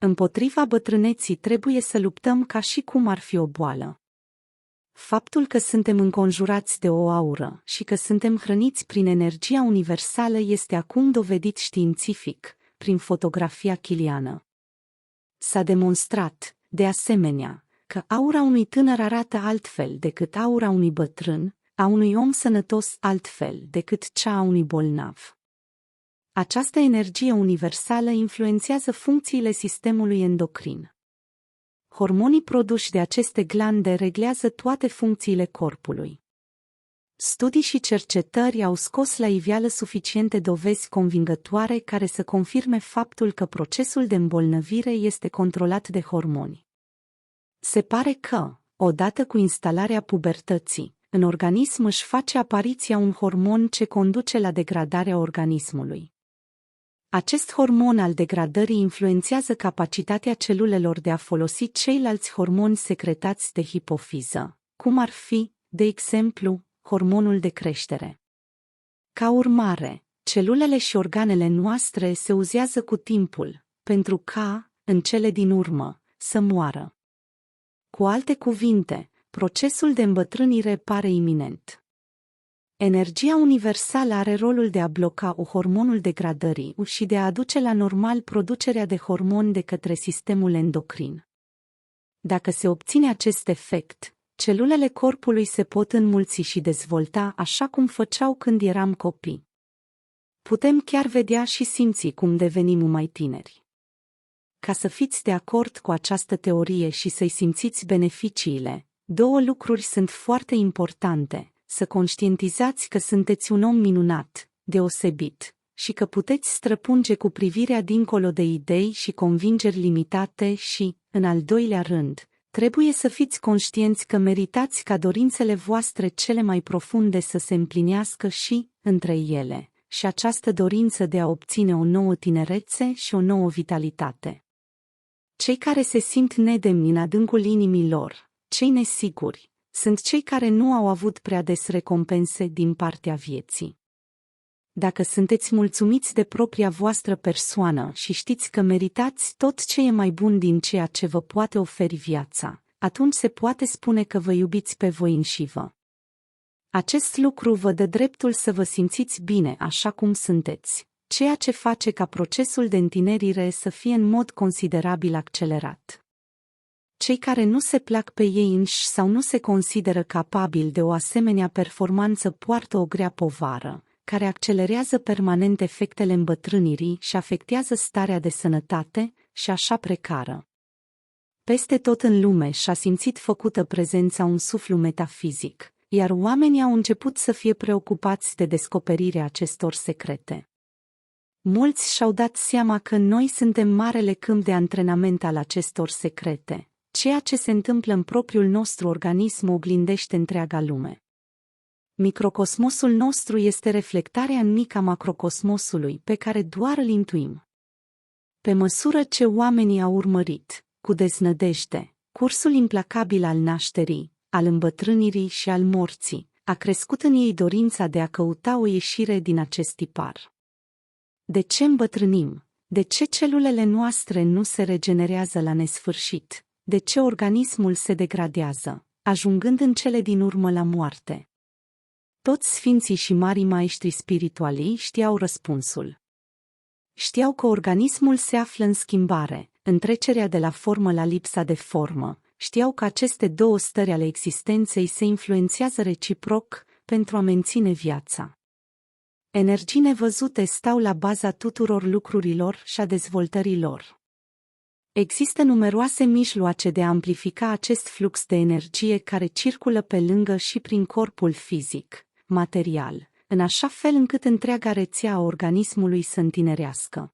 Împotriva bătrâneții trebuie să luptăm ca și cum ar fi o boală. Faptul că suntem înconjurați de o aură și că suntem hrăniți prin energia universală este acum dovedit științific, prin fotografia chiliană. S-a demonstrat, de asemenea, că aura unui tânăr arată altfel decât aura unui bătrân, a unui om sănătos altfel decât cea a unui bolnav. Această energie universală influențează funcțiile sistemului endocrin. Hormonii produși de aceste glande reglează toate funcțiile corpului. Studii și cercetări au scos la iveală suficiente dovezi convingătoare care să confirme faptul că procesul de îmbolnăvire este controlat de hormoni. Se pare că, odată cu instalarea pubertății, în organism își face apariția un hormon ce conduce la degradarea organismului. Acest hormon al degradării influențează capacitatea celulelor de a folosi ceilalți hormoni secretați de hipofiză, cum ar fi, de exemplu, hormonul de creștere. Ca urmare, celulele și organele noastre se uzează cu timpul, pentru ca, în cele din urmă, să moară. Cu alte cuvinte, procesul de îmbătrânire pare iminent. Energia universală are rolul de a bloca hormonul degradării și de a aduce la normal producerea de hormoni de către sistemul endocrin. Dacă se obține acest efect, celulele corpului se pot înmulți și dezvolta așa cum făceau când eram copii. Putem chiar vedea și simți cum devenim mai tineri. Ca să fiți de acord cu această teorie și să-i simțiți beneficiile, două lucruri sunt foarte importante: să conștientizați că sunteți un om minunat, deosebit, și că puteți străpunge cu privirea dincolo de idei și convingeri limitate și, în al doilea rând, trebuie să fiți conștienți că meritați ca dorințele voastre cele mai profunde să se împlinească și, între ele, și această dorință de a obține o nouă tinerețe și o nouă vitalitate. Cei care se simt nedemni în adâncul inimii lor, cei nesiguri, sunt cei care nu au avut prea des recompense din partea vieții. Dacă sunteți mulțumiți de propria voastră persoană și știți că meritați tot ce e mai bun din ceea ce vă poate oferi viața, atunci se poate spune că vă iubiți pe voi înșivă. Acest lucru vă dă dreptul să vă simțiți bine așa cum sunteți, ceea ce face ca procesul de întinerire să fie în mod considerabil accelerat. Cei care nu se plac pe ei înși sau nu se consideră capabili de o asemenea performanță poartă o grea povară, care accelerează permanent efectele îmbătrânirii și afectează starea de sănătate și așa precară. Peste tot în lume și-a simțit făcută prezența un suflu metafizic, iar oamenii au început să fie preocupați de descoperirea acestor secrete. Mulți și-au dat seama că noi suntem marele câmp de antrenament al acestor secrete. Ceea ce se întâmplă în propriul nostru organism oglindește întreaga lume. Microcosmosul nostru este reflectarea în mică a macrocosmosului pe care doar îl intuim. Pe măsură ce oamenii au urmărit, cu deznădejde, cursul implacabil al nașterii, al îmbătrânirii și al morții, a crescut în ei dorința de a căuta o ieșire din acest tipar. De ce îmbătrânim? De ce celulele noastre nu se regenerează la nesfârșit? De ce organismul se degradează, ajungând în cele din urmă la moarte? Toți sfinții și marii maestri spirituali știau răspunsul. Știau că organismul se află în schimbare, în trecerea de la formă la lipsa de formă. Știau că aceste două stări ale existenței se influențează reciproc pentru a menține viața. Energii nevăzute stau la baza tuturor lucrurilor și a dezvoltării lor. Există numeroase mijloace de a amplifica acest flux de energie care circulă pe lângă și prin corpul fizic, material, în așa fel încât întreaga rețea a organismului să întinerească.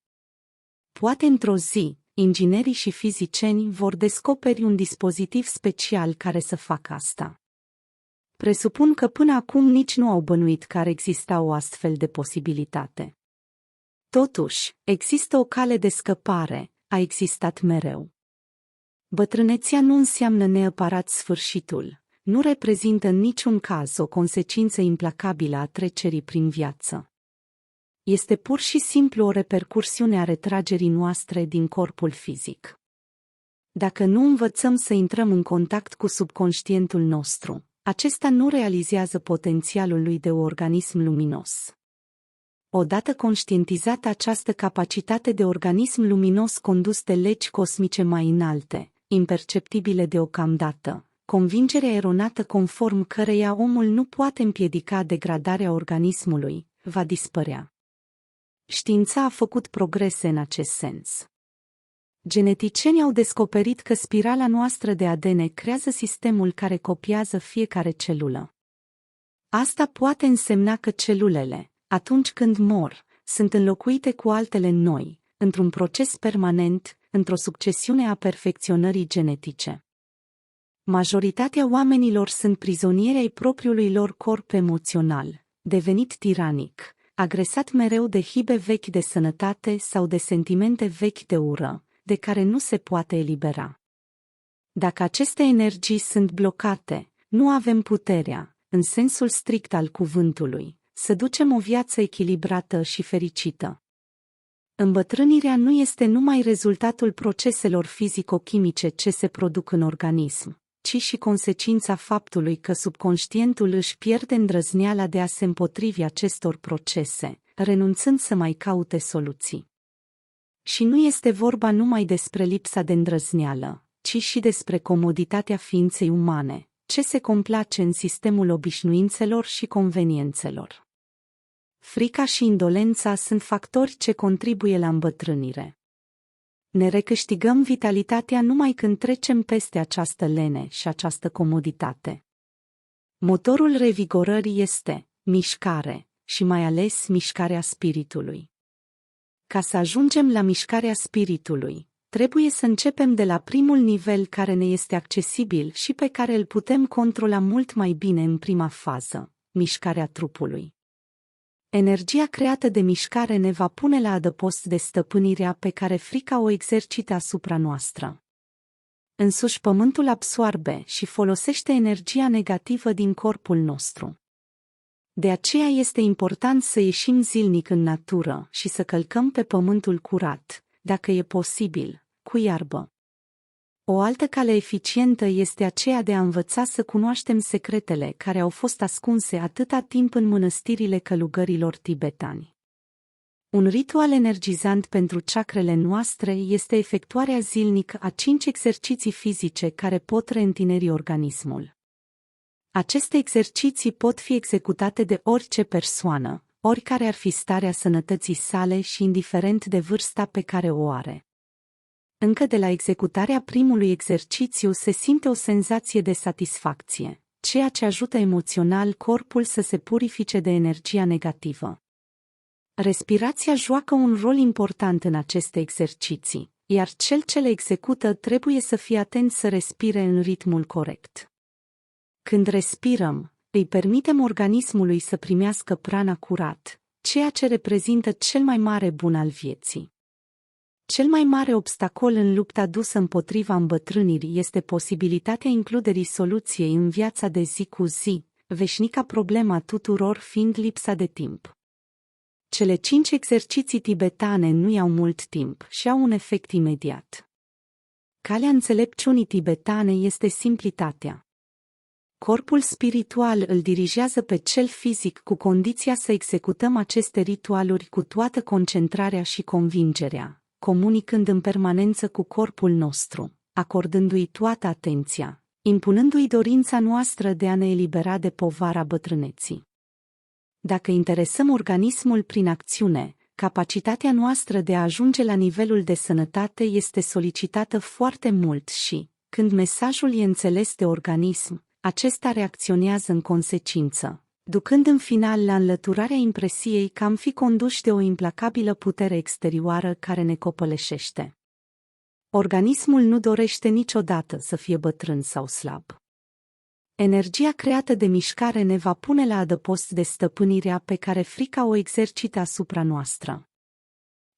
Poate într-o zi, inginerii și fizicieni vor descoperi un dispozitiv special care să facă asta. Presupun că până acum nici nu au bănuit că ar exista o astfel de posibilitate. Totuși, există o cale de scăpare, a existat mereu. Bătrânețea nu înseamnă neapărat sfârșitul, nu reprezintă în niciun caz o consecință implacabilă a trecerii prin viață. Este pur și simplu o repercursiune a retragerii noastre din corpul fizic. Dacă nu învățăm să intrăm în contact cu subconștientul nostru, acesta nu realizează potențialul lui de organism luminos. Odată conștientizată această capacitate de organism luminos condus de legi cosmice mai înalte, imperceptibile deocamdată, convingerea eronată conform căreia omul nu poate împiedica degradarea organismului, va dispărea. Știința a făcut progrese în acest sens. Geneticienii au descoperit că spirala noastră de ADN creează sistemul care copiază fiecare celulă. Asta poate însemna că celulele, atunci când mor, sunt înlocuite cu altele noi, într-un proces permanent, într-o succesiune a perfecționării genetice. Majoritatea oamenilor sunt prizonieri ai propriului lor corp emoțional, devenit tiranic, agresat mereu de hibe vechi de sănătate sau de sentimente vechi de ură, de care nu se poate elibera. Dacă aceste energii sunt blocate, nu avem puterea, în sensul strict al cuvântului, să ducem o viață echilibrată și fericită. Îmbătrânirea nu este numai rezultatul proceselor fizico-chimice ce se produc în organism, ci și consecința faptului că subconștientul își pierde îndrăzneala de a se împotrivi acestor procese, renunțând să mai caute soluții. Și nu este vorba numai despre lipsa de îndrăzneală, ci și despre comoditatea ființei umane, ce se complace în sistemul obișnuințelor și conveniențelor. Frica și indolența sunt factori ce contribuie la îmbătrânire. Ne recâștigăm vitalitatea numai când trecem peste această lene și această comoditate. Motorul revigorării este mișcare și mai ales mișcarea spiritului. Ca să ajungem la mișcarea spiritului, trebuie să începem de la primul nivel care ne este accesibil și pe care îl putem controla mult mai bine în prima fază, mișcarea trupului. Energia creată de mișcare ne va pune la adăpost de stăpânirea pe care frica o exercită asupra noastră. Însuși pământul absoarbe și folosește energia negativă din corpul nostru. De aceea este important să ieșim zilnic în natură și să călcăm pe pământul curat, dacă e posibil, cu iarbă. O altă cale eficientă este aceea de a învăța să cunoaștem secretele care au fost ascunse atâta timp în mănăstirile călugărilor tibetani. Un ritual energizant pentru chakrele noastre este efectuarea zilnică a 5 exerciții fizice care pot reîntineri organismul. Aceste exerciții pot fi executate de orice persoană, oricare ar fi starea sănătății sale și indiferent de vârsta pe care o are. Încă de la executarea primului exercițiu se simte o senzație de satisfacție, ceea ce ajută emoțional corpul să se purifice de energia negativă. Respirația joacă un rol important în aceste exerciții, iar cel ce le execută trebuie să fie atent să respire în ritmul corect. Când respirăm, îi permitem organismului să primească prana curat, ceea ce reprezintă cel mai mare bun al vieții. Cel mai mare obstacol în lupta dusă împotriva îmbătrânirii este posibilitatea includerii soluției în viața de zi cu zi, veșnica problema tuturor fiind lipsa de timp. Cele 5 exerciții tibetane nu iau mult timp și au un efect imediat. Calea înțelepciunii tibetane este simplitatea. Corpul spiritual îl dirigează pe cel fizic cu condiția să executăm aceste ritualuri cu toată concentrarea și convingerea, comunicând în permanență cu corpul nostru, acordându-i toată atenția, impunându-i dorința noastră de a ne elibera de povara bătrâneții. Dacă interesăm organismul prin acțiune, capacitatea noastră de a ajunge la nivelul de sănătate este solicitată foarte mult și, când mesajul e înțeles de organism, acesta reacționează în consecință, ducând în final la înlăturarea impresiei că am fi conduși de o implacabilă putere exterioară care ne copăleșește. Organismul nu dorește niciodată să fie bătrân sau slab. Energia creată de mișcare ne va pune la adăpost de stăpânirea pe care frica o exercită asupra noastră.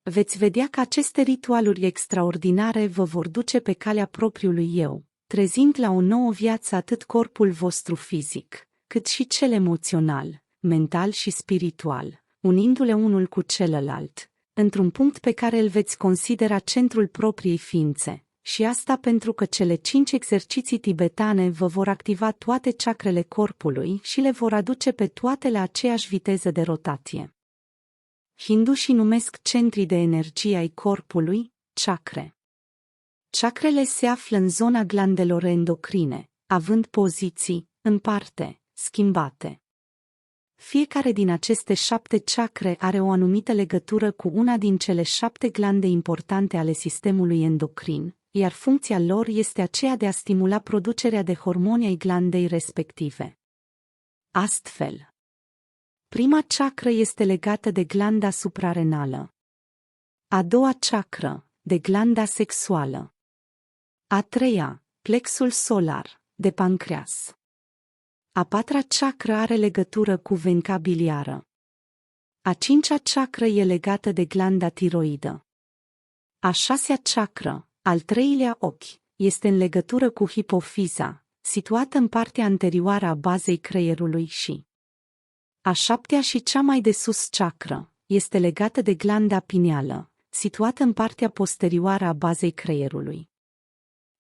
Veți vedea că aceste ritualuri extraordinare vă vor duce pe calea propriului eu, trezind la o nouă viață atât corpul vostru fizic, cât și cel emoțional, mental și spiritual, unindu-le unul cu celălalt, într-un punct pe care îl veți considera centrul propriei ființe, Și asta pentru că cele 5 exerciții tibetane vă vor activa toate chakrele corpului și le vor aduce pe toate la aceeași viteză de rotație. Hindușii numesc centrii de energie ai corpului chakre. Chakrele se află în zona glandelor endocrine, având poziții, în parte, schimbate. Fiecare din aceste 7 chakre are o anumită legătură cu una din cele 7 glande importante ale sistemului endocrin, iar funcția lor este aceea de a stimula producerea de hormoni ai glandei respective. Astfel, prima chakră este legată de glanda suprarenală. A doua chakră, de glanda sexuală. A treia, plexul solar, de pancreas. A patra chakră are legătură cu venca biliară. A cincea chakră e legată de glanda tiroidă. A șasea chakră, al treilea ochi, este în legătură cu hipofiza, situată în partea anterioară a bazei creierului și a șaptea și cea mai de sus chakră, este legată de glanda pineală, situată în partea posterioară a bazei creierului.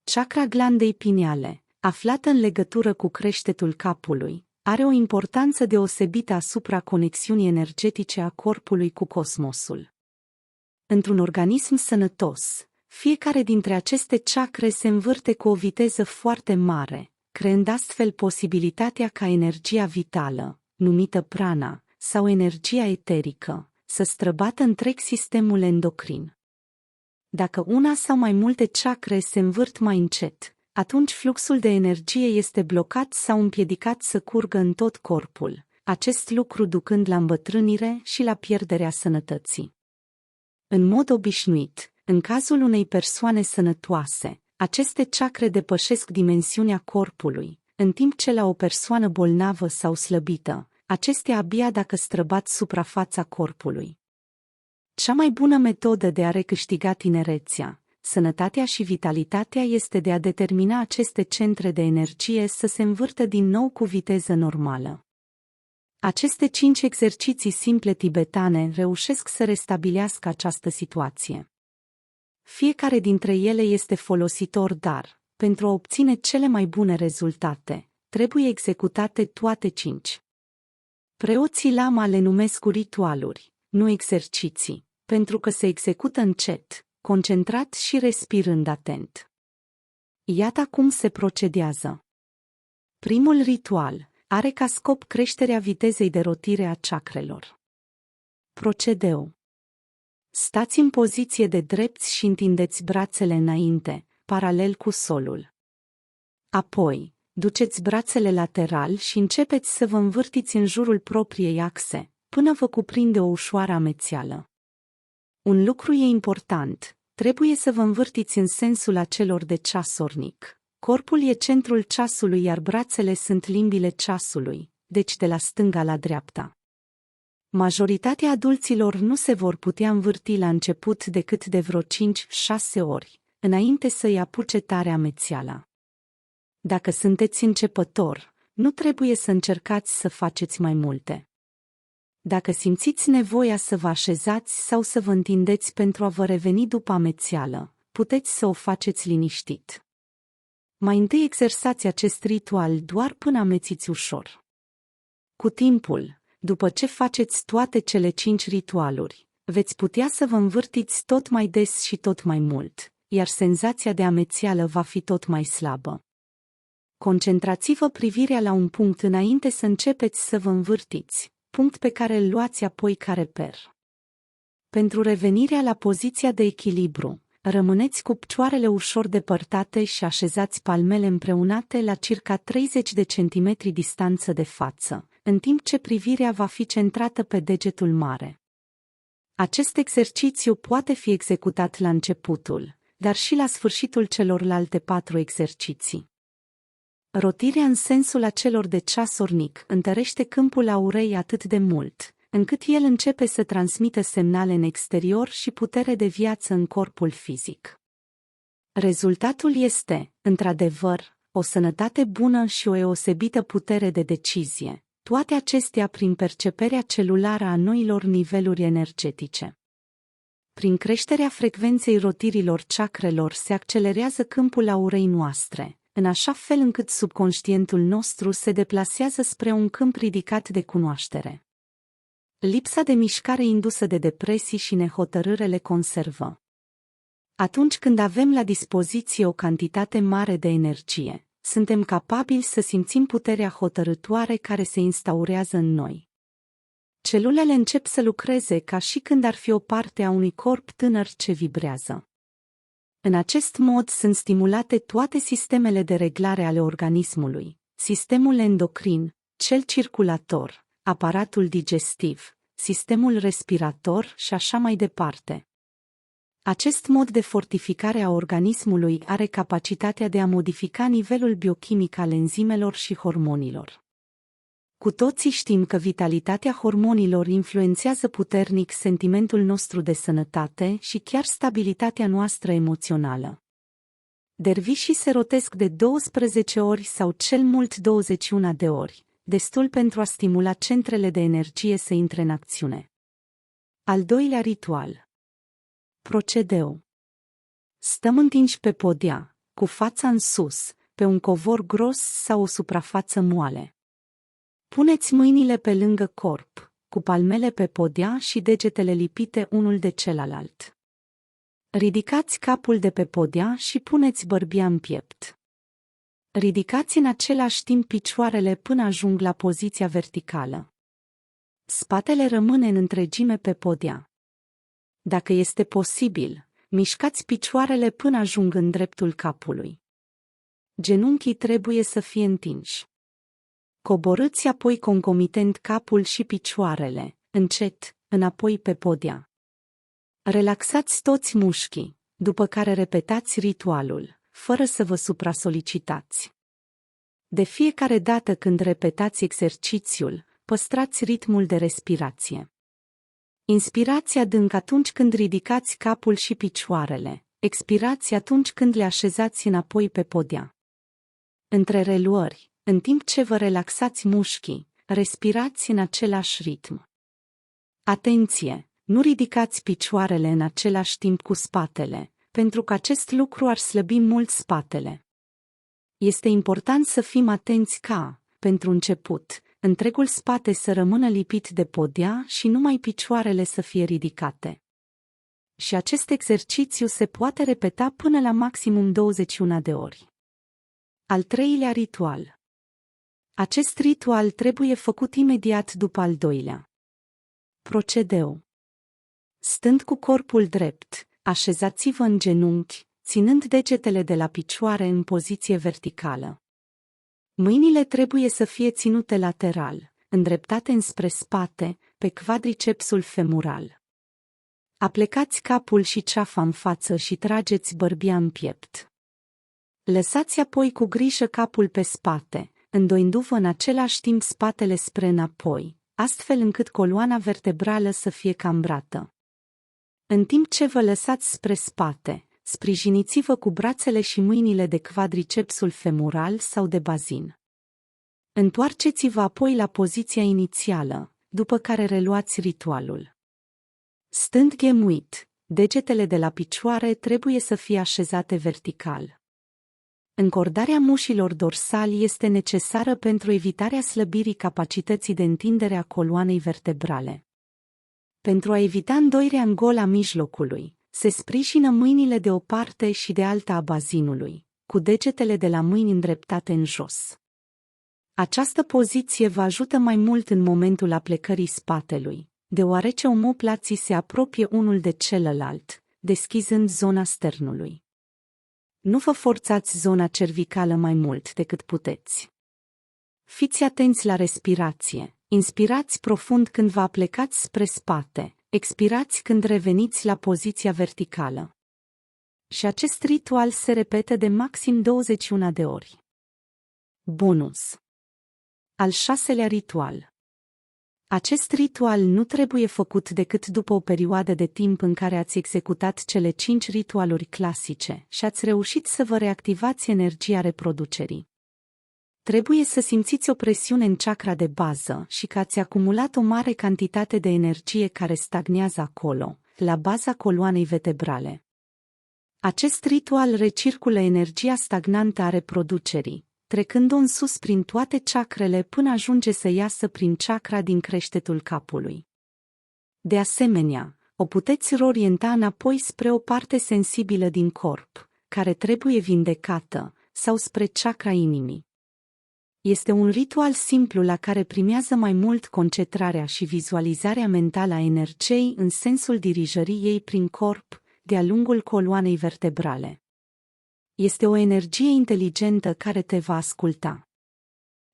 Chakra glandei pineale, aflată în legătură cu creștetul capului, are o importanță deosebită asupra conexiunii energetice a corpului cu cosmosul. Într-un organism sănătos, fiecare dintre aceste chakre se învârte cu o viteză foarte mare, creând astfel posibilitatea ca energia vitală, numită prana, sau energia eterică, să străbată întreg sistemul endocrin. Dacă una sau mai multe chakre se învârt mai încet, atunci fluxul de energie este blocat sau împiedicat să curgă în tot corpul, acest lucru ducând la îmbătrânire și la pierderea sănătății. În mod obișnuit, în cazul unei persoane sănătoase, aceste chakre depășesc dimensiunea corpului, în timp ce la o persoană bolnavă sau slăbită, acestea abia dacă străbat suprafața corpului. Cea mai bună metodă de a recâștiga tinerețea, sănătatea și vitalitatea este de a determina aceste centre de energie să se învârtă din nou cu viteză normală. Aceste 5 exerciții simple tibetane reușesc să restabilească această situație. Fiecare dintre ele este folositor, dar, pentru a obține cele mai bune rezultate, trebuie executate toate 5. Preoții lama le numesc ritualuri, nu exerciții, pentru că se execută încet, concentrat și respirând atent. Iată cum se procedează. Primul ritual are ca scop creșterea vitezei de rotire a chakrelor. Procedeu. Stați în poziție de drepți și întindeți brațele înainte, paralel cu solul. Apoi, duceți brațele lateral și începeți să vă învârtiți în jurul propriei axe, până vă cuprinde o ușoară amețeală. Un lucru e important, trebuie să vă învârtiți în sensul acelor de ceasornic. Corpul e centrul ceasului, iar brațele sunt limbile ceasului, deci de la stânga la dreapta. Majoritatea adulților nu se vor putea învârti la început decât de vreo 5-6 ori, înainte să-i apuce tare amețeala. Dacă sunteți începător, nu trebuie să încercați să faceți mai multe. Dacă simțiți nevoia să vă așezați sau să vă întindeți pentru a vă reveni după amețeală, puteți să o faceți liniștit. Mai întâi exersați acest ritual doar până amețiți ușor. Cu timpul, după ce faceți toate cele 5 ritualuri, veți putea să vă învârtiți tot mai des și tot mai mult, iar senzația de amețeală va fi tot mai slabă. Concentrați-vă privirea la un punct înainte să începeți să vă învârtiți, punct pe care îl luați apoi ca reper. Pentru revenirea la poziția de echilibru, rămâneți cu picioarele ușor depărtate și așezați palmele împreunate la circa 30 de centimetri distanță de față, în timp ce privirea va fi centrată pe degetul mare. Acest exercițiu poate fi executat la începutul, dar și la sfârșitul celorlalte 4 exerciții. Rotirea în sensul acelor de ceasornic întărește câmpul aurei atât de mult, încât el începe să transmită semnale în exterior și putere de viață în corpul fizic. Rezultatul este, într-adevăr, o sănătate bună și o deosebită putere de decizie, toate acestea prin perceperea celulară a noilor niveluri energetice. Prin creșterea frecvenței rotirilor chakrelor se accelerează câmpul aurei noastre, în așa fel încât subconștientul nostru se deplasează spre un câmp ridicat de cunoaștere. Lipsa de mișcare indusă de depresii și nehotărâre le conservă. Atunci când avem la dispoziție o cantitate mare de energie, suntem capabili să simțim puterea hotărâtoare care se instaurează în noi. Celulele încep să lucreze ca și când ar fi o parte a unui corp tânăr ce vibrează. În acest mod sunt stimulate toate sistemele de reglare ale organismului, sistemul endocrin, cel circulator, aparatul digestiv, sistemul respirator și așa mai departe. Acest mod de fortificare a organismului are capacitatea de a modifica nivelul biochimic al enzimelor și hormonilor. Cu toții știm că vitalitatea hormonilor influențează puternic sentimentul nostru de sănătate și chiar stabilitatea noastră emoțională. Dervișii se rotesc de 12 ori sau cel mult 21 de ori, destul pentru a stimula centrele de energie să intre în acțiune. Al doilea ritual. Procedeu. Stăm întinși pe podea, cu fața în sus, pe un covor gros sau o suprafață moale. Puneți mâinile pe lângă corp, cu palmele pe podea și degetele lipite unul de celălalt. Ridicați capul de pe podea și puneți bărbia în piept. Ridicați în același timp picioarele până ajung la poziția verticală. Spatele rămâne în întregime pe podea. Dacă este posibil, mișcați picioarele până ajung în dreptul capului. Genunchii trebuie să fie întinși. Coborâți apoi concomitent capul și picioarele, încet, înapoi pe podea. Relaxați toți mușchii, după care repetați ritualul, fără să vă supra-solicitați. De fiecare dată când repetați exercițiul, păstrați ritmul de respirație. Inspirați adânc atunci când ridicați capul și picioarele, expirați atunci când le așezați înapoi pe podea. Între reluări, în timp ce vă relaxați mușchii, respirați în același ritm. Atenție! Nu ridicați picioarele în același timp cu spatele, pentru că acest lucru ar slăbi mult spatele. Este important să fim atenți ca, pentru început, întregul spate să rămână lipit de podea și numai picioarele să fie ridicate. Și acest exercițiu se poate repeta până la maximum 21 de ori. Al treilea ritual. Acest ritual trebuie făcut imediat după al doilea. Procedeu. Stând cu corpul drept, așezați-vă în genunchi, ținând degetele de la picioare în poziție verticală. Mâinile trebuie să fie ținute lateral, îndreptate înspre spate, pe quadricepsul femural. Aplecați capul și ceafa în față și trageți bărbia în piept. Lăsați apoi cu grijă capul pe spate, îndoindu-vă în același timp spatele spre înapoi, astfel încât coloana vertebrală să fie cambrată. În timp ce vă lăsați spre spate, sprijiniți-vă cu brațele și mâinile de quadricepsul femural sau de bazin. Întoarceți-vă apoi la poziția inițială, după care reluați ritualul. Stând ghemuit, degetele de la picioare trebuie să fie așezate vertical. Încordarea mușilor dorsali este necesară pentru evitarea slăbirii capacității de întindere a coloanei vertebrale. Pentru a evita îndoirea în gola mijlocului, se sprijină mâinile de o parte și de alta a bazinului, cu degetele de la mâini îndreptate în jos. Această poziție vă ajută mai mult în momentul aplecării spatelui, deoarece omoplații se apropie unul de celălalt, deschizând zona sternului. Nu vă forțați zona cervicală mai mult decât puteți. Fiți atenți la respirație, inspirați profund când vă aplecați spre spate, expirați când reveniți la poziția verticală. Și acest ritual se repetă de maxim 21 de ori. Bonus. Al 6-lea ritual. Acest ritual nu trebuie făcut decât după o perioadă de timp în care ați executat cele 5 ritualuri clasice și ați reușit să vă reactivați energia reproducerii. Trebuie să simțiți o presiune în chakra de bază și că ați acumulat o mare cantitate de energie care stagnează acolo, la baza coloanei vertebrale. Acest ritual recirculă energia stagnantă a reproducerii, trecând-o în sus prin toate chakrele până ajunge să iasă prin chakra din creștetul capului. De asemenea, o puteți reorienta înapoi spre o parte sensibilă din corp, care trebuie vindecată, sau spre chakra inimii. Este un ritual simplu la care primează mai mult concentrarea și vizualizarea mentală a energiei în sensul dirijării ei prin corp, de-a lungul coloanei vertebrale. Este o energie inteligentă care te va asculta.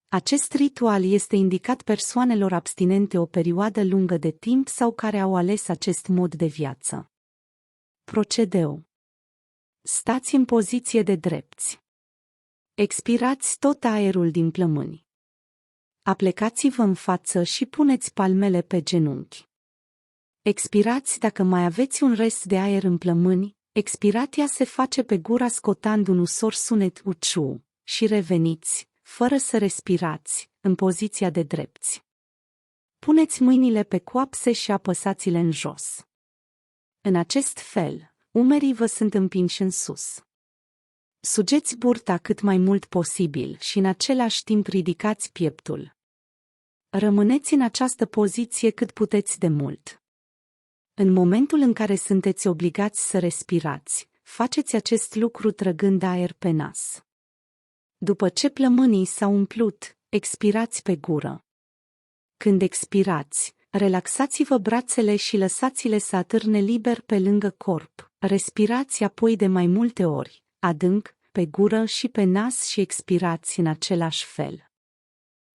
Acest ritual este indicat persoanelor abstinente o perioadă lungă de timp sau care au ales acest mod de viață. Procedeu. Stați în poziție de drepți. Expirați tot aerul din plămâni. Aplecați-vă în față și puneți palmele pe genunchi. Expirați dacă mai aveți un rest de aer în plămâni, expirația se face pe gura scotând un usor sunet uciu și reveniți, fără să respirați, în poziția de drepți. Puneți mâinile pe coapse și apăsați-le în jos. În acest fel, umerii vă sunt împinși în sus. Sugeți burta cât mai mult posibil și în același timp ridicați pieptul. Rămâneți în această poziție cât puteți de mult. În momentul în care sunteți obligați să respirați, faceți acest lucru trăgând aer pe nas. După ce plămânii s-au umplut, expirați pe gură. Când expirați, relaxați-vă brațele și lăsați-le să atârne liber pe lângă corp. Respirați apoi de mai multe ori, adânc, pe gură și pe nas și expirați în același fel.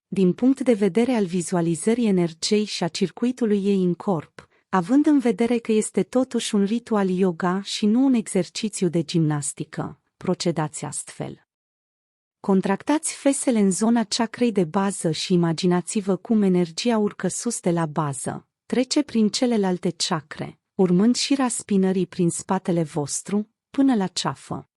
Din punct de vedere al vizualizării energiei și a circuitului ei în corp, având în vedere că este totuși un ritual yoga și nu un exercițiu de gimnastică, procedați astfel. Contractați fesele în zona chakrei de bază și imaginați-vă cum energia urcă sus de la bază, trece prin celelalte chakre, urmând șira spinării prin spatele vostru, până la ceafă.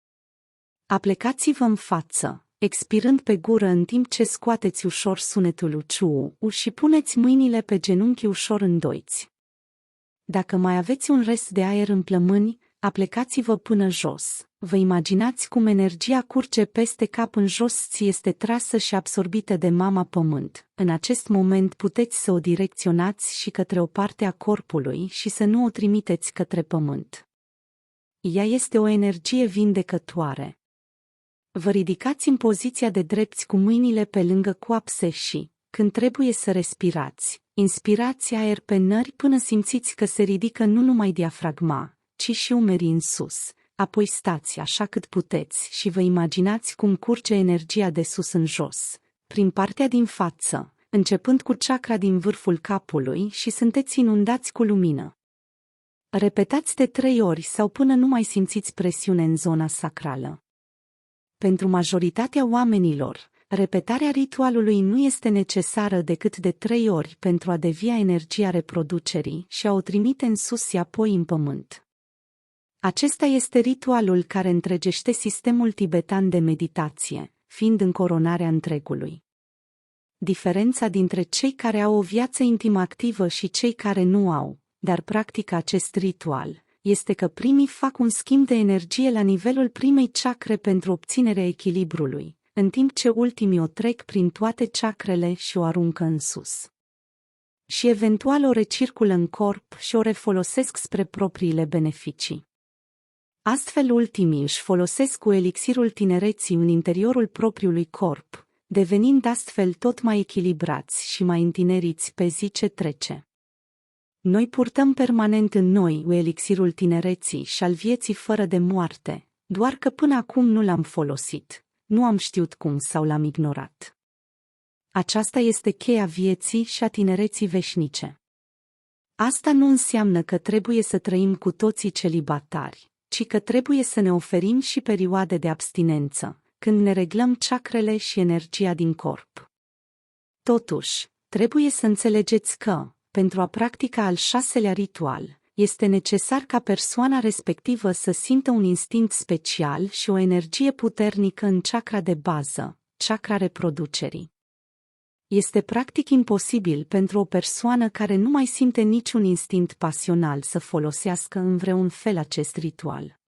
Aplecați-vă în față, expirând pe gură în timp ce scoateți ușor sunetul uciu și puneți mâinile pe genunchi ușor îndoiți. Dacă mai aveți un rest de aer în plămâni, aplecați-vă până jos. Vă imaginați cum energia curge peste cap în jos, ți este trasă și absorbită de mama pământ. În acest moment puteți să o direcționați și către o parte a corpului și să nu o trimiteți către pământ. Ea este o energie vindecătoare. Vă ridicați în poziția de drepți cu mâinile pe lângă coapse și, când trebuie să respirați, inspirați aer pe nări până simțiți că se ridică nu numai diafragma, ci și umerii în sus. Apoi stați așa cât puteți și vă imaginați cum curge energia de sus în jos, prin partea din față, începând cu chakra din vârful capului și sunteți inundați cu lumină. Repetați de 3 ori sau până nu mai simțiți presiune în zona sacrală. Pentru majoritatea oamenilor, repetarea ritualului nu este necesară decât de 3 ori pentru a devia energia reproducerii și a o trimite în sus și apoi în pământ. Acesta este ritualul care întregește sistemul tibetan de meditație, fiind încoronarea întregului. Diferența dintre cei care au o viață intimă activă și cei care nu au, dar practică acest ritual, este că primii fac un schimb de energie la nivelul primei chakre pentru obținerea echilibrului, în timp ce ultimii o trec prin toate chakrele și o aruncă în sus. Și eventual o recirculă în corp și o refolosesc spre propriile beneficii. Astfel ultimii își folosesc cu elixirul tinereții în interiorul propriului corp, devenind astfel tot mai echilibrați și mai întineriți pe zi ce trece. Noi purtăm permanent în noi elixirul tinereții și al vieții fără de moarte, doar că până acum nu l-am folosit, nu am știut cum sau l-am ignorat. Aceasta este cheia vieții și a tinereții veșnice. Asta nu înseamnă că trebuie să trăim cu toții celibatari, ci că trebuie să ne oferim și perioade de abstinență, când ne reglăm chakrele și energia din corp. Totuși, trebuie să înțelegeți că, pentru a practica al 6-lea ritual, este necesar ca persoana respectivă să simtă un instinct special și o energie puternică în chakra de bază, chakra reproducerii. Este practic imposibil pentru o persoană care nu mai simte niciun instinct pasional să folosească în vreun fel acest ritual.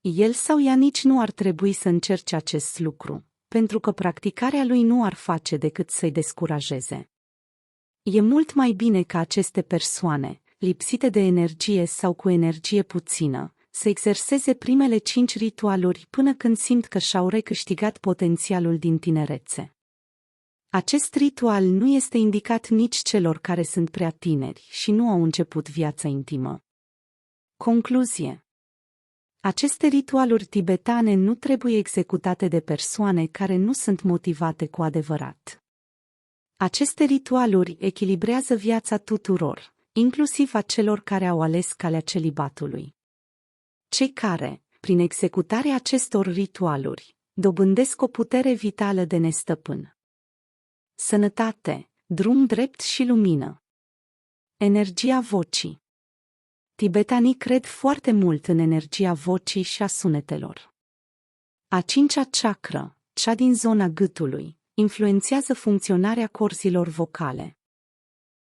El sau ea nici nu ar trebui să încerce acest lucru, pentru că practicarea lui nu ar face decât să-i descurajeze. E mult mai bine ca aceste persoane, lipsite de energie sau cu energie puțină, să exerseze primele 5 ritualuri până când simt că și-au recâștigat potențialul din tinerețe. Acest ritual nu este indicat nici celor care sunt prea tineri și nu au început viața intimă. Concluzie. Aceste ritualuri tibetane nu trebuie executate de persoane care nu sunt motivate cu adevărat. Aceste ritualuri echilibrează viața tuturor, inclusiv a celor care au ales calea celibatului. Cei care, prin executarea acestor ritualuri, dobândesc o putere vitală de nestăpân. Sănătate, drum drept și lumină. Energia vocii. Tibetanii cred foarte mult în energia vocii și a sunetelor. A 5-a chakră, cea din zona gâtului, influențează funcționarea corzilor vocale.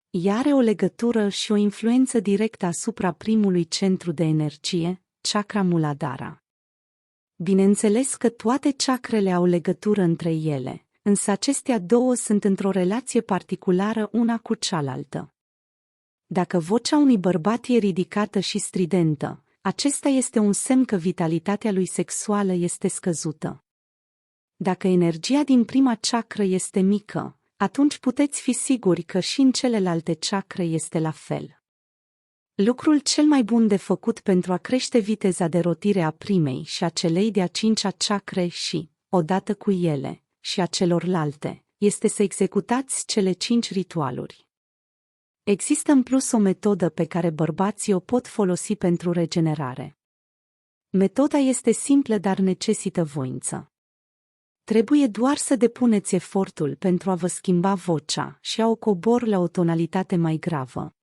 Ea are o legătură și o influență directă asupra primului centru de energie, chakra Muladhara. Bineînțeles că toate chakrele au legătură între ele, însă acestea două sunt într-o relație particulară una cu cealaltă. Dacă vocea unui bărbat e ridicată și stridentă, acesta este un semn că vitalitatea lui sexuală este scăzută. Dacă energia din prima chakră este mică, atunci puteți fi siguri că și în celelalte chakre este la fel. Lucrul cel mai bun de făcut pentru a crește viteza de rotire a primei și a celei de-a 5-a chakre și, odată cu ele, și a celorlalte, este să executați cele 5 ritualuri. Există în plus o metodă pe care bărbații o pot folosi pentru regenerare. Metoda este simplă, dar necesită voință. Trebuie doar să depuneți efortul pentru a vă schimba vocea și a o coborî la o tonalitate mai gravă.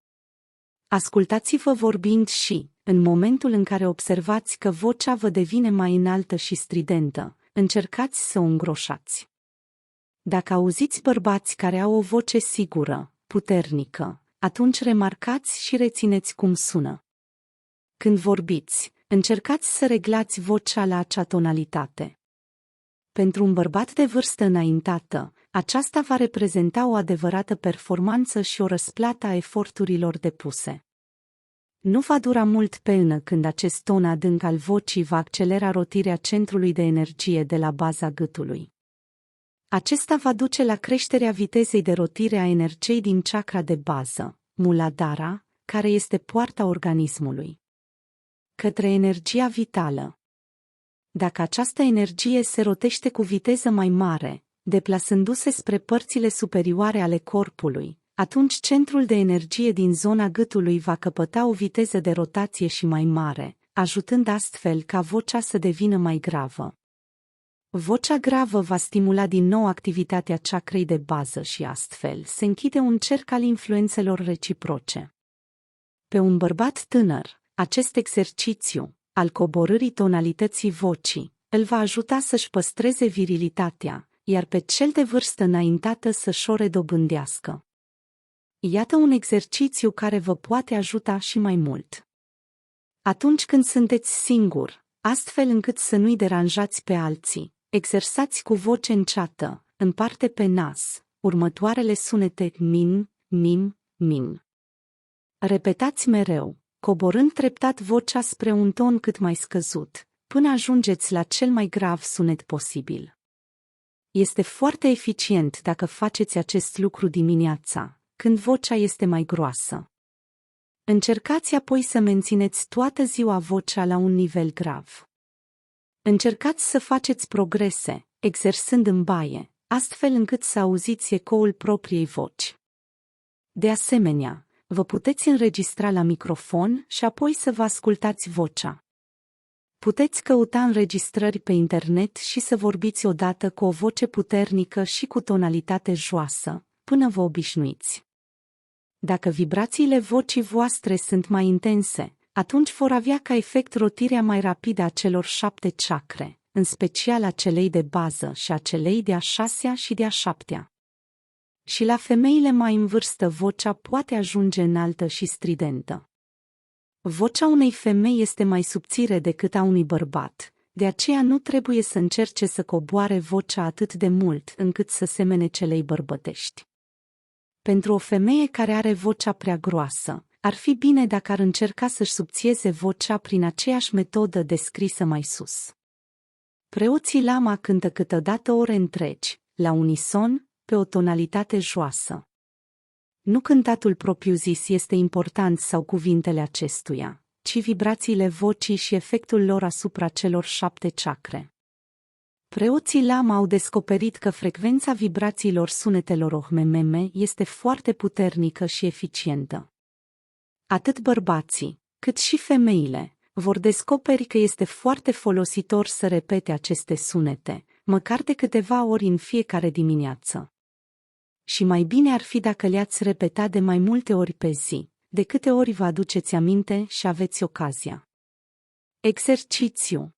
Ascultați-vă vorbind și, în momentul în care observați că vocea vă devine mai înaltă și stridentă, încercați să o îngroșați. Dacă auziți bărbați care au o voce sigură, puternică, atunci remarcați și rețineți cum sună. Când vorbiți, încercați să reglați vocea la acea tonalitate. Pentru un bărbat de vârstă înaintată, aceasta va reprezenta o adevărată performanță și o răsplată a eforturilor depuse. Nu va dura mult până când acest ton adânc al vocii va accelera rotirea centrului de energie de la baza gâtului. Acesta va duce la creșterea vitezei de rotire a energiei din chakra de bază, Muladhara, care este poarta organismului, către energia vitală. Dacă această energie se rotește cu viteză mai mare, deplasându-se spre părțile superioare ale corpului, atunci centrul de energie din zona gâtului va căpăta o viteză de rotație și mai mare, ajutând astfel ca vocea să devină mai gravă. Vocea gravă va stimula din nou activitatea chakrei de bază și astfel se închide un cerc al influențelor reciproce. Pe un bărbat tânăr, acest exercițiu, al coborârii tonalității vocii, îl va ajuta să-și păstreze virilitatea, iar pe cel de vârstă înaintată să-și o redobândească. Iată un exercițiu care vă poate ajuta și mai mult. Atunci când sunteți singur, astfel încât să nu-i deranjați pe alții, exersați cu voce înceată, în parte pe nas, următoarele sunete min, mim, min. Repetați mereu, coborând treptat vocea spre un ton cât mai scăzut, până ajungeți la cel mai grav sunet posibil. Este foarte eficient dacă faceți acest lucru dimineața, când vocea este mai groasă. Încercați apoi să mențineți toată ziua vocea la un nivel grav. Încercați să faceți progrese, exersând în baie, astfel încât să auziți ecoul propriei voci. De asemenea, vă puteți înregistra la microfon și apoi să vă ascultați vocea. Puteți căuta înregistrări pe internet și să vorbiți odată cu o voce puternică și cu tonalitate joasă, până vă obișnuiți. Dacă vibrațiile vocii voastre sunt mai intense, atunci vor avea ca efect rotirea mai rapidă a celor 7 chakre, în special a celei de bază și a celei de-a 6-a și de-a 7-a. Și la femeile mai în vârstă vocea poate ajunge înaltă și stridentă. Vocea unei femei este mai subțire decât a unui bărbat, de aceea nu trebuie să încerce să coboare vocea atât de mult încât să semene celei bărbătești. Pentru o femeie care are vocea prea groasă, ar fi bine dacă ar încerca să-și subțieze vocea prin aceeași metodă descrisă mai sus. Preoții Lama cântă câteodată ore întregi, la unison, pe o tonalitate joasă. Nu cântatul propriu-zis este important sau cuvintele acestuia, ci vibrațiile vocii și efectul lor asupra celor 7 chakre. Preoții Lama au descoperit că frecvența vibrațiilor sunetelor ohmememe este foarte puternică și eficientă. Atât bărbații, cât și femeile vor descoperi că este foarte folositor să repete aceste sunete, măcar de câteva ori în fiecare dimineață. Și mai bine ar fi dacă le-ați repeta de mai multe ori pe zi, de câte ori vă aduceți aminte și aveți ocazia. Exercițiu.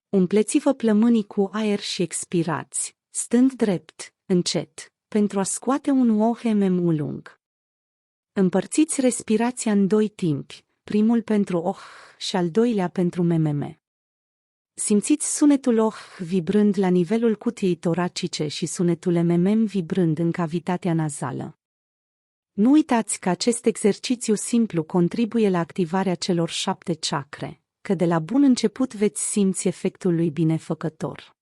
Umpleți-vă plămânii cu aer și expirați, stând drept, încet, pentru a scoate un OHMM lung. Împărțiți respirația în 2 timpi, primul pentru OH și al doilea pentru MMM. Simțiți sunetul OH vibrând la nivelul cutiei toracice și sunetul MMM vibrând în cavitatea nazală. Nu uitați că acest exercițiu simplu contribuie la activarea celor 7 chakre, că de la bun început veți simți efectul lui binefăcător.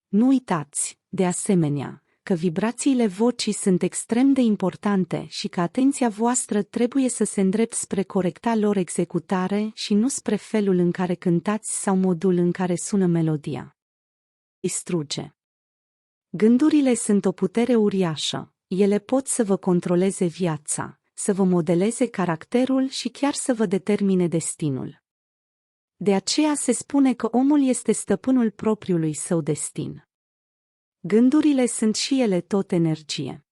Nu uitați, de asemenea, că vibrațiile vocii sunt extrem de importante și că atenția voastră trebuie să se îndrepte spre corecta lor executare și nu spre felul în care cântați sau modul în care sună melodia. Distruge. Gândurile sunt o putere uriașă, ele pot să vă controleze viața, să vă modeleze caracterul și chiar să vă determine destinul. De aceea se spune că omul este stăpânul propriului său destin. Gândurile sunt și ele tot energie.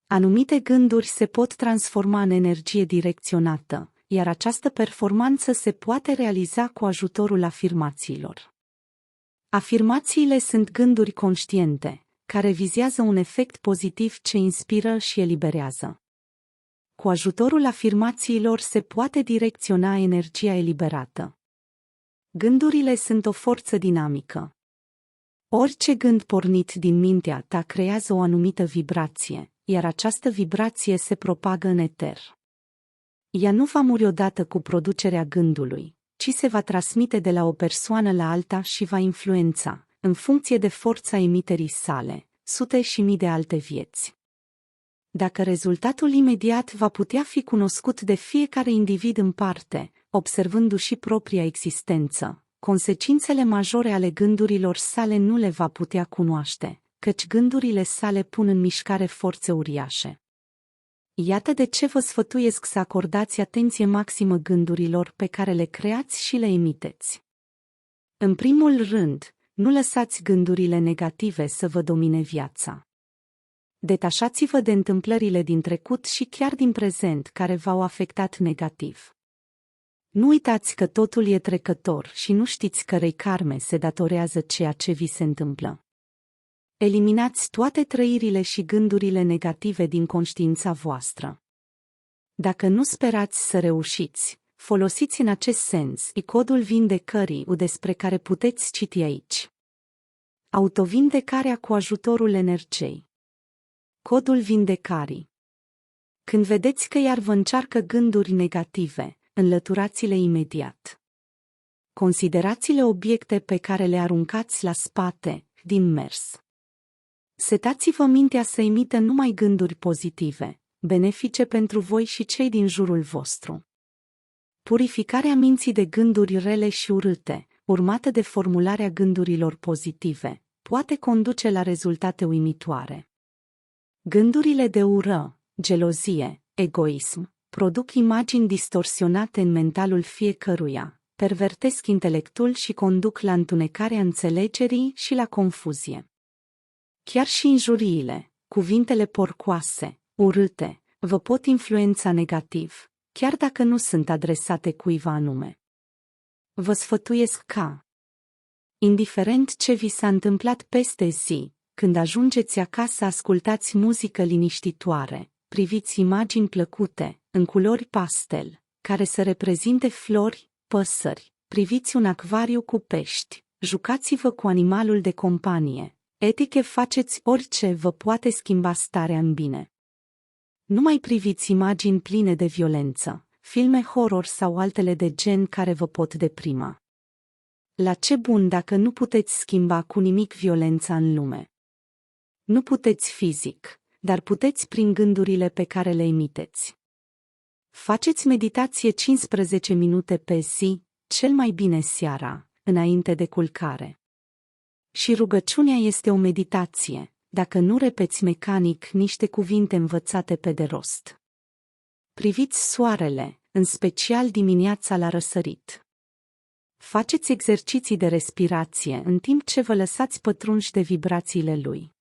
Anumite gânduri se pot transforma în energie direcționată, iar această performanță se poate realiza cu ajutorul afirmațiilor. Afirmațiile sunt gânduri conștiente, care vizează un efect pozitiv ce inspiră și eliberează. Cu ajutorul afirmațiilor se poate direcționa energia eliberată. Gândurile sunt o forță dinamică. Orice gând pornit din mintea ta creează o anumită vibrație, iar această vibrație se propagă în eter. Ea nu va muri odată cu producerea gândului, ci se va transmite de la o persoană la alta și va influența, în funcție de forța emiterii sale, sute și mii de alte vieți. Dacă rezultatul imediat va putea fi cunoscut de fiecare individ în parte, observându-și propria existență, consecințele majore ale gândurilor sale nu le va putea cunoaște, căci gândurile sale pun în mișcare forțe uriașe. Iată de ce vă sfătuiesc să acordați atenție maximă gândurilor pe care le creați și le emiteți. În primul rând, nu lăsați gândurile negative să vă domine viața. Detașați-vă de întâmplările din trecut și chiar din prezent care v-au afectat negativ. Nu uitați că totul e trecător și nu știți cărei karme se datorează ceea ce vi se întâmplă. Eliminați toate trăirile și gândurile negative din conștiința voastră. Dacă nu sperați să reușiți, folosiți în acest sens codul vindecării despre care puteți citi aici. Autovindecarea cu ajutorul energiei. Codul vindecării. Când vedeți că iar vă încearcă gânduri negative, înlăturați-le imediat. Considerați-le obiecte pe care le aruncați la spate, din mers. Setați-vă mintea să emită numai gânduri pozitive, benefice pentru voi și cei din jurul vostru. Purificarea minții de gânduri rele și urâte, urmată de formularea gândurilor pozitive, poate conduce la rezultate uimitoare. Gândurile de ură, gelozie, egoism, produc imagini distorsionate în mentalul fiecăruia, pervertesc intelectul și conduc la întunecarea înțelegerii și la confuzie. Chiar și injuriile, cuvintele porcoase, urâte, vă pot influența negativ, chiar dacă nu sunt adresate cuiva anume. Vă sfătuiesc ca, indiferent ce vi s-a întâmplat peste zi, Când ajungeți acasă, ascultați muzică liniștitoare, priviți imagini plăcute, în culori pastel, care să reprezinte flori, păsări, priviți un acvariu cu pești, jucați-vă cu animalul de companie, etiche, faceți orice vă poate schimba starea în bine. Nu mai priviți imagini pline de violență, filme horror sau altele de gen care vă pot deprima. La ce bun dacă nu puteți schimba cu nimic violența în lume? Nu puteți fizic, dar puteți prin gândurile pe care le emiteți. Faceți meditație 15 minute pe zi, cel mai bine seara, înainte de culcare. Și rugăciunea este o meditație, dacă nu repeți mecanic niște cuvinte învățate pe de rost. Priviți soarele, în special dimineața la răsărit. Faceți exerciții de respirație în timp ce vă lăsați pătrunși de vibrațiile lui.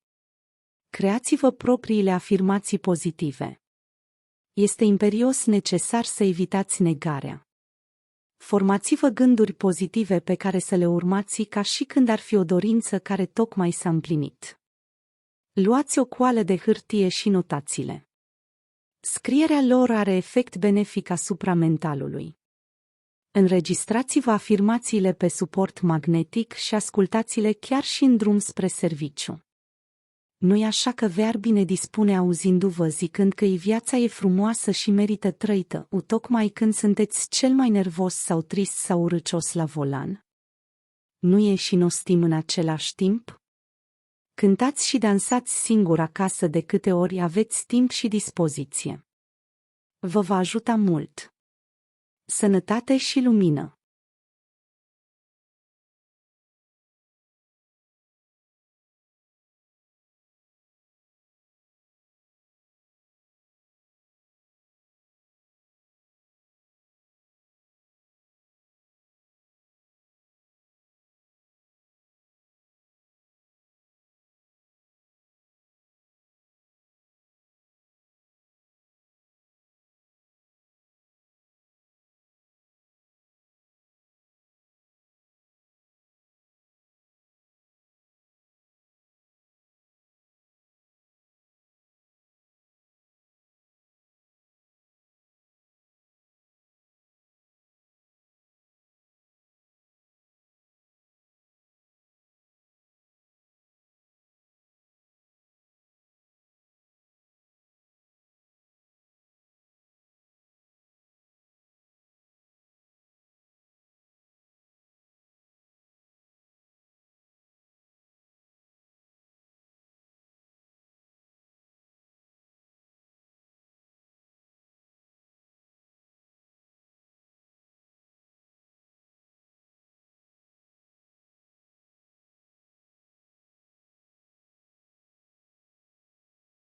Creați-vă propriile afirmații pozitive. Este imperios necesar să evitați negarea. Formați-vă gânduri pozitive pe care să le urmați ca și când ar fi o dorință care tocmai s-a împlinit. Luați o coală de hârtie și notați-le. Scrierea lor are efect benefic asupra mentalului. Înregistrați-vă afirmațiile pe suport magnetic și ascultați-le chiar și în drum spre serviciu. Nu-i așa că Verbi ne dispune auzindu-vă zicând că viața e frumoasă și merită trăită, tocmai când sunteți cel mai nervos sau trist sau urâcios la volan? Nu e și nostim în același timp? Cântați și dansați singur acasă de câte ori aveți timp și dispoziție. Vă va ajuta mult. Sănătate și lumină!